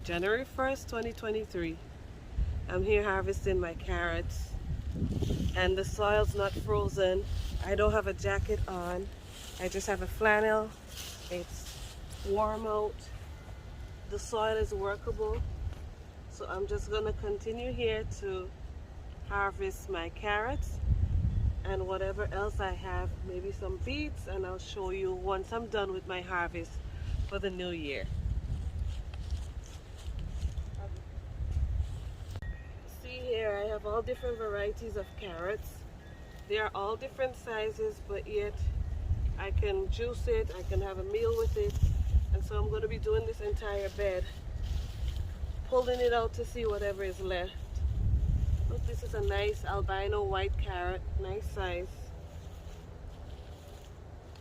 January 1st, 2023. I'm here harvesting my carrots and the soil's not frozen. I don't have a jacket on. I just have a flannel. It's warm out. The soil is workable. So I'm just gonna continue here to harvest my carrots and whatever else I have, maybe some beets, and I'll show you once I'm done with my harvest for the new year. See here, I have all different varieties of carrots. They are all different sizes, but yet I can juice it, I can have a meal with it. And so I'm going to be doing this entire bed, pulling it out to see whatever is left. Look, this is a nice albino white carrot, nice size.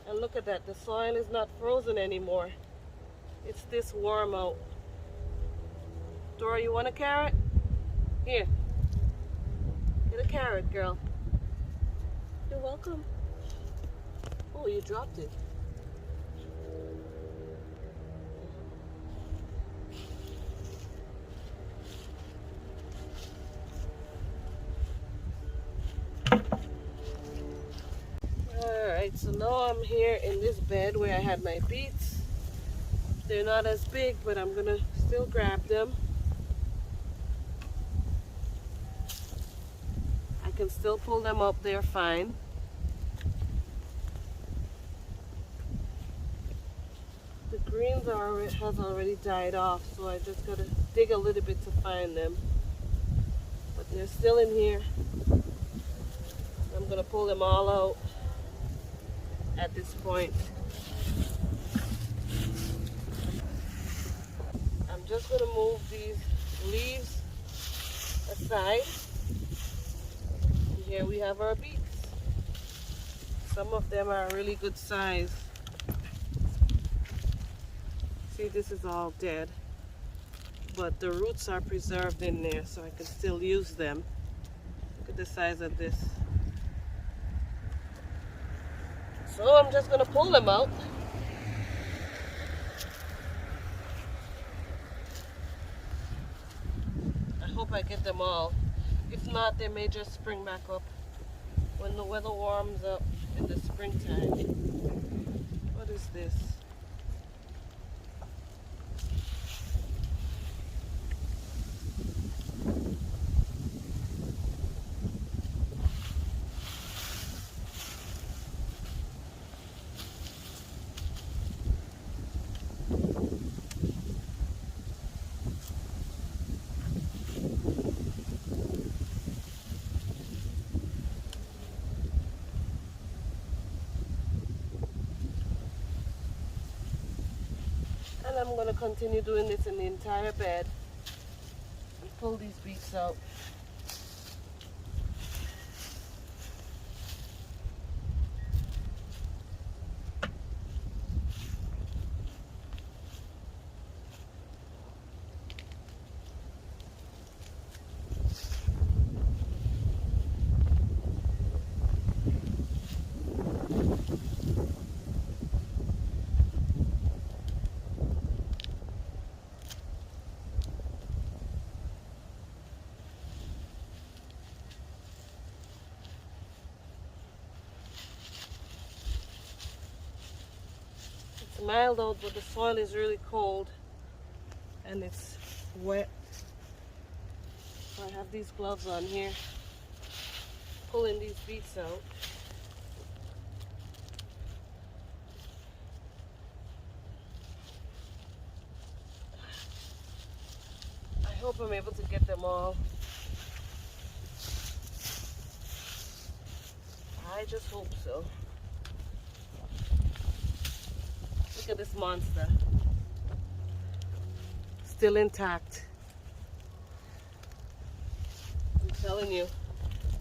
And look at that, the soil is not frozen anymore. It's this warm out. Dora, you want a carrot? Here. Get a carrot, girl. You're welcome. Oh, you dropped it. Alright, so now I'm here in this bed where I had my beets. They're not as big, but I'm gonna still grab them. I can still pull them up, they're fine. The greens has already died off, so I just gotta dig a little bit to find them. But they're still in here. I'm gonna pull them all out at this point. I'm just gonna move these leaves aside. And here we have our beets. Some of them are really good size. See, this is all dead, but the roots are preserved in there, so I can still use them. Look at the size of this. So I'm just gonna pull them out. I hope I get them all. If not, they may just spring back up when the weather warms up in the springtime. What is this? And I'm going to continue doing this in the entire bed and pull these beets out. It's mild out, but the soil is really cold and it's wet. So I have these gloves on here, pulling these beets out. I hope I'm able to get them all. I just hope so. Look at this monster. Still intact. I'm telling you,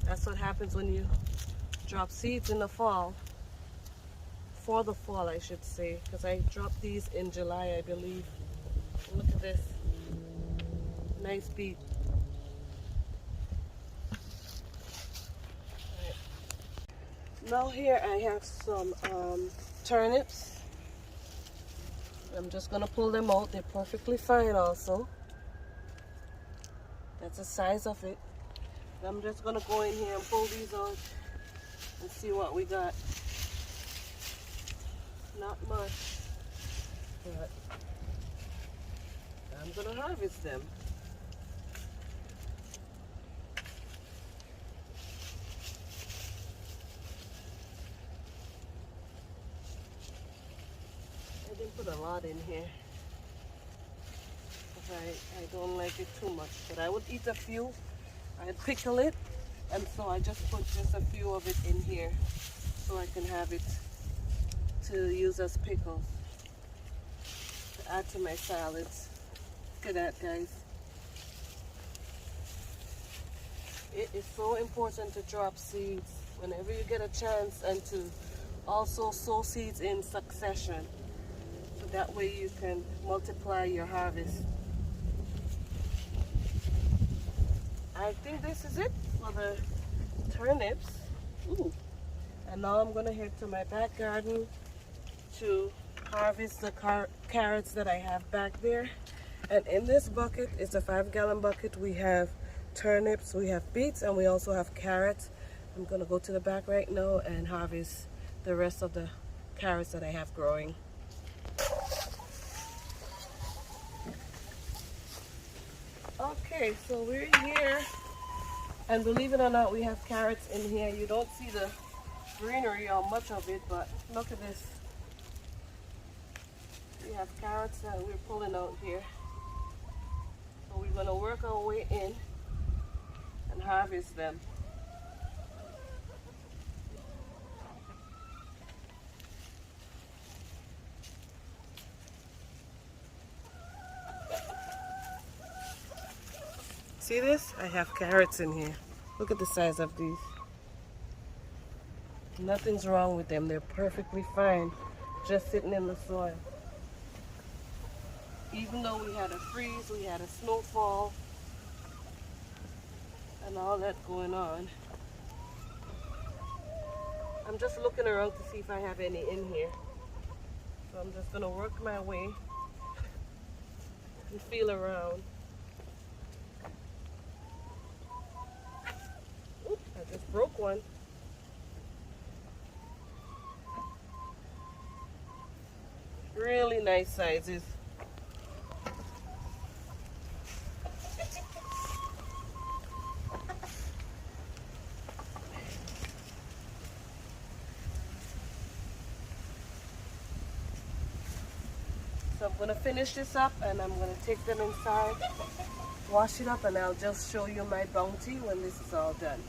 that's what happens when you drop seeds in the fall. For the fall, I should say, because I dropped these in July, I believe. Look at this. Nice beet. Right. Now here I have some turnips. I'm just gonna pull them out. They're perfectly fine also. That's the size of it. I'm just gonna go in here and pull these out and see what we got. Not much, but I'm gonna harvest them. I didn't put a lot in here because I don't like it too much, but I would eat a few. I'd pickle it, and so I just put just a few of it in here so I can have it to use as pickles to add to my salads. Look at that, guys. It is so important to drop seeds whenever you get a chance, and to also sow seeds in succession, so that way you can multiply your harvest. I think this is it for the turnips. Ooh. And now I'm gonna head to my back garden to harvest the carrots that I have back there. And in this bucket, it's a 5-gallon bucket, we have turnips, we have beets, and we also have carrots. I'm gonna go to the back right now and harvest the rest of the carrots that I have growing. Okay, so we're here, and believe it or not, we have carrots in here. You don't see the greenery or much of it, but look at this. We have carrots that we're pulling out here. So we're gonna work our way in and harvest them. See this? I have carrots in here. Look at the size of these. Nothing's wrong with them. They're perfectly fine, just sitting in the soil. Even though we had a freeze, we had a snowfall, and all that going on. I'm just looking around to see if I have any in here. So I'm just gonna work my way and feel around. Oops, I just broke one. Really nice sizes. So I'm going to finish this up, and I'm going to take them inside, wash it up, and I'll just show you my bounty when this is all done.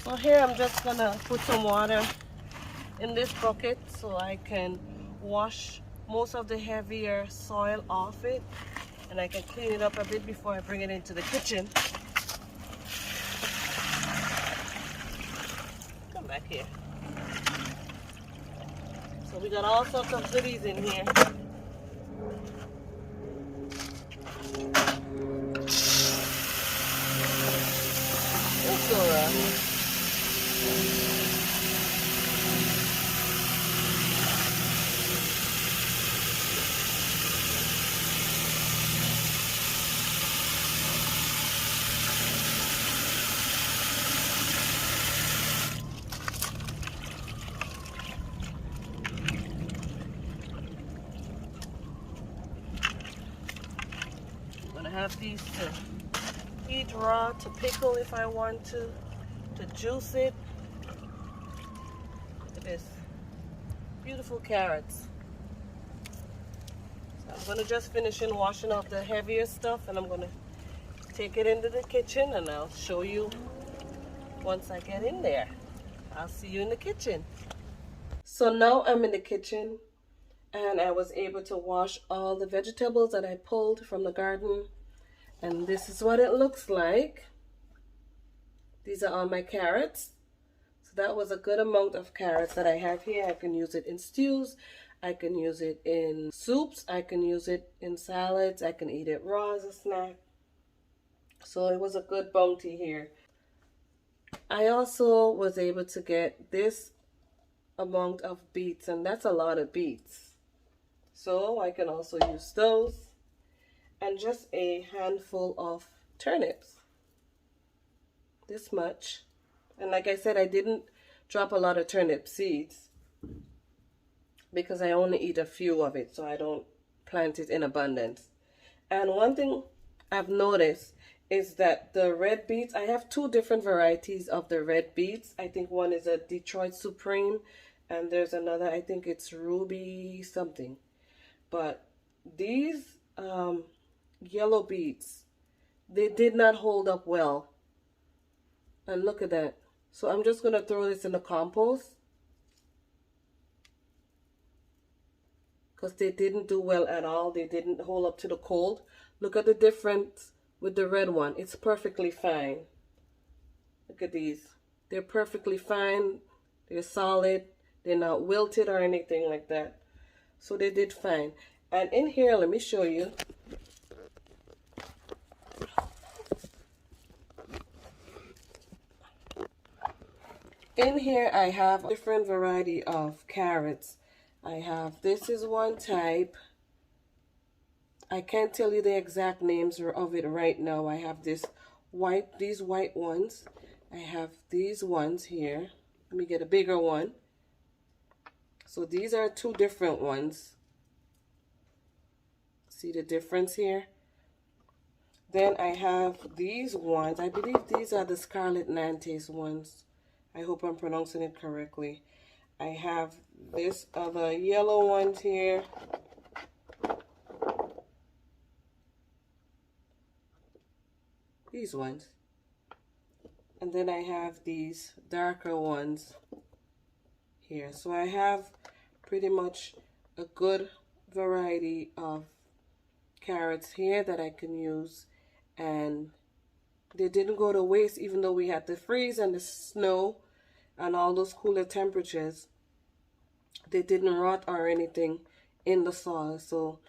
So here I'm just going to put some water in this bucket so I can wash most of the heavier soil off it, and I can clean it up a bit before I bring it into the kitchen. Come back here. So we got all sorts of goodies in here. It's alright. Have these to eat raw, to pickle if I want to juice it. Look at this. Beautiful carrots. So I'm going to just finish in washing off the heavier stuff, and I'm going to take it into the kitchen, and I'll show you once I get in there. I'll see you in the kitchen. So now I'm in the kitchen, and I was able to wash all the vegetables that I pulled from the garden. And this is what it looks like. These are all my carrots. So that was a good amount of carrots that I have here. I can use it in stews. I can use it in soups. I can use it in salads. I can eat it raw as a snack. So it was a good bounty here. I also was able to get this amount of beets, and that's a lot of beets. So I can also use those, and just a handful of turnips, this much. And like I said, I didn't drop a lot of turnip seeds because I only eat a few of it, so I don't plant it in abundance. And one thing I've noticed is that the red beets, I have two different varieties of the red beets. I think one is a Detroit Supreme, and there's another, I think it's Ruby something. But these yellow beets, they did not hold up well. And look at that. So I'm just going to throw this in the compost, because they didn't do well at all. They didn't hold up to the cold. Look at the difference with the red one. It's perfectly fine. Look at these. They're perfectly fine. They're solid. They're not wilted or anything like that. So they did fine. And in here, let me show you. In here, I have a different variety of carrots. I have, this is one type. I can't tell you the exact names of it right now. I have these white ones. I have these ones here. Let me get a bigger one. So these are two different ones. See the difference here? Then I have these ones. I believe these are the Scarlet Nantes ones. I hope I'm pronouncing it correctly. I have this other yellow ones here. These ones. And then I have these darker ones here. So I have pretty much a good variety of carrots here that I can use, and they didn't go to waste. Even though we had the freeze and the snow and all those cooler temperatures, they didn't rot or anything in the soil. So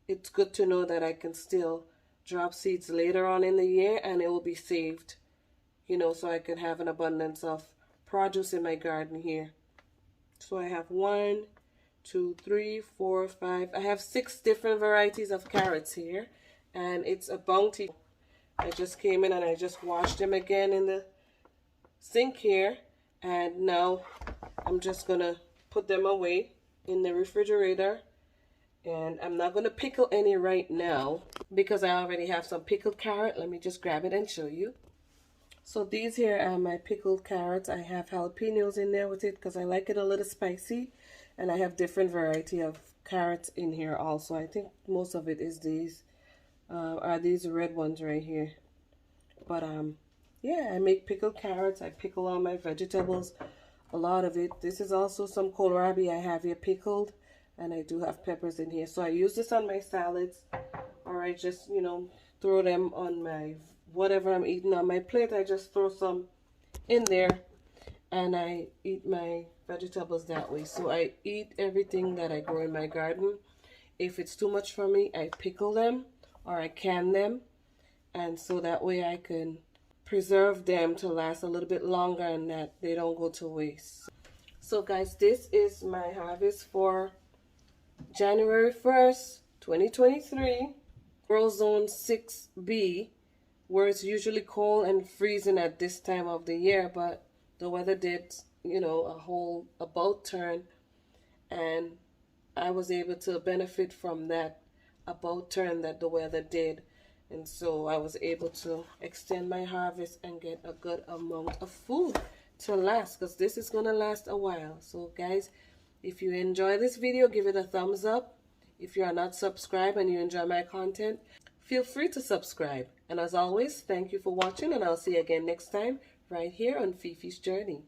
it's good to know that I can still drop seeds later on in the year and it will be saved, you know, so I can have an abundance of produce in my garden here. So I have 1, 2, 3, 4, 5. I have 6 different varieties of carrots here, and it's a bounty. I just came in and I just washed them again in the sink here, and now I'm just gonna put them away in the refrigerator. And I'm not gonna pickle any right now because I already have some pickled carrot. Let me just grab it and show you. So these here are my pickled carrots. I have jalapenos in there with it because I like it a little spicy. And I have different variety of carrots in here also. I think most of it is these, are these red ones right here. But yeah, I make pickled carrots. I pickle all my vegetables, a lot of it. This is also some kohlrabi I have here pickled. And I do have peppers in here. So I use this on my salads, or I just, you know, throw them on my, whatever I'm eating on my plate. I just throw some in there and I eat my vegetables that way. So I eat everything that I grow in my garden. If it's too much for me, I pickle them or I can them. And so that way I can preserve them to last a little bit longer and that they don't go to waste. So guys, this is my harvest for January 1st, 2023, Grow Zone 6B, where it's usually cold and freezing at this time of the year, but the weather did, you know, a whole about turn, and I was able to benefit from that about turn that the weather did, and so I was able to extend my harvest and get a good amount of food to last, because this is going to last a while. So guys, if you enjoy this video, give it a thumbs up. If you are not subscribed and you enjoy my content, feel free to subscribe. And as always, thank you for watching, and I'll see you again next time right here on Fifi's Journey.